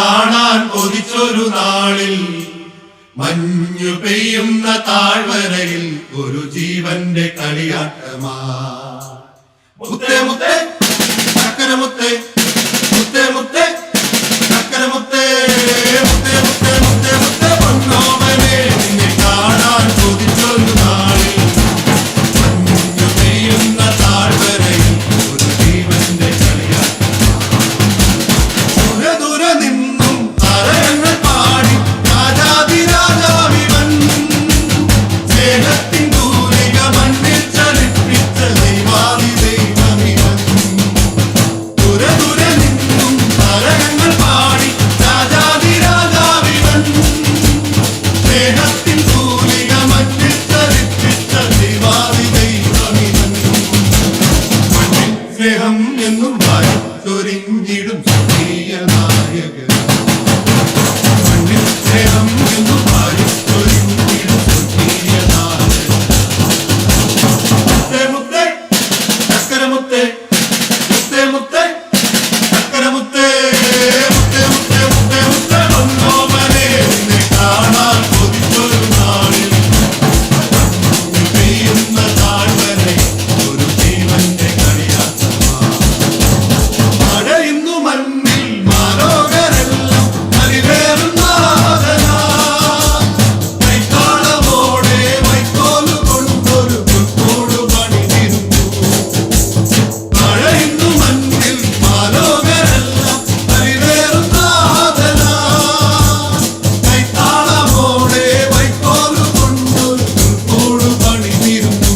കാണാൻ കൊതിച്ചൊരു നാളിൽ മഞ്ഞു പെയ്യുന്ന താഴ്വരയിൽ ഒരു ജീവന്റെ കളിയാട്ടമാ. മുത്തേ മുത്തേ ചക്കര മുത്തേ, മുത്തേ മുത്തേ ചക്കര മുത്തേ, മുത്തേ മുത്തേ മുത്തേ മുത്തേ പൊന്നോമനെ നിന്നെ കാണാൻ കൊതിച്ചൊരു നാളിൽ മഞ്ഞു പെയ്യുന്ന താഴ്വരയിൽ ഒരു ജീവന്റെ കളിയാട്ടമാ. ദൂരെ ദൂരെ നിന്നും താരകങ്ങൾ പാടി രാജാതിരാജാവിവൻ സ്നേഹത്തിൻ തൂലിക മണ്ണിൽ ചലിപ്പിച്ച ദൈവാദി ദൈവമിവൻ. ദൂരെ ദൂരെ നിന്നും താരകങ്ങൾ പാടി രാജാതിരാജാവിവൻ സ്നേഹത്തിൻ തൂലിക മണ്ണിൽ ചലിപ്പിച്ച ദൈവാദി ദൈവമിവൻ. മണ്ണിൽ സ്നേഹം എന്നും വാരി ചൊരിഞ്ഞിടും സ്വർഗീയ നായകൻ. മണ്ണിൽ സ്നേഹം എന്നും വാരി ചൊരിഞ്ഞിടും സ്വർഗീയ നായകൻ. മുത്തേ മുത്തേ ചക്കര മുത്തേ, മുത്തേ മുത്തേ ചക്കര മുത്തേ, മുത്തേ മുത്തേ മുത്തേ മുത്തേ പൊന്നോമനെ നിന്നെ കാണാൻ കൊതിച്ചൊരു നാളിൽ മഞ്ഞു പെയ്യുന്ന താഴ്വരയിൽ ഒരു ജീവന്റെ കളിയാട്ടമാ. മഴയുന്നു മണ്ണിൽ മാലോകരെല്ലാം അരിവേറും നാഥനാ. കൈത്താളമോടെ വൈക്കോല് കൊണ്ടൊരു പുൽക്കൂട് പണിതിരുന്നു. മഴയുന്നു മണ്ണിൽ മാലോകരെല്ലാം അരിവേറും നാഥനാ. കൈത്താളമോടെ വൈക്കോല് കൊണ്ടൊരു പുൽക്കൂട് പണിതിരുന്നു.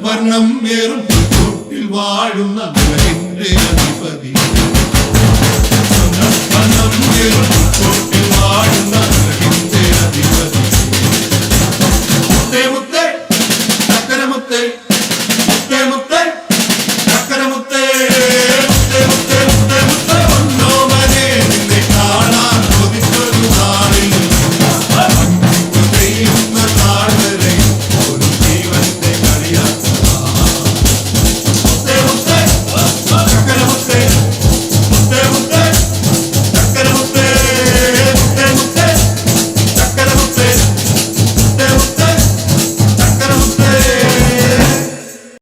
വർണ്ണം വേറും പുൽക്കൂട്ടിൽ വാഴുന്ന നിലവിന്റെ അധിപതി. വർണ്ണം വേറും പുൽക്കൂട്ടിൽ വാഴുന്ന നിലവിന്റെ അധിപതി.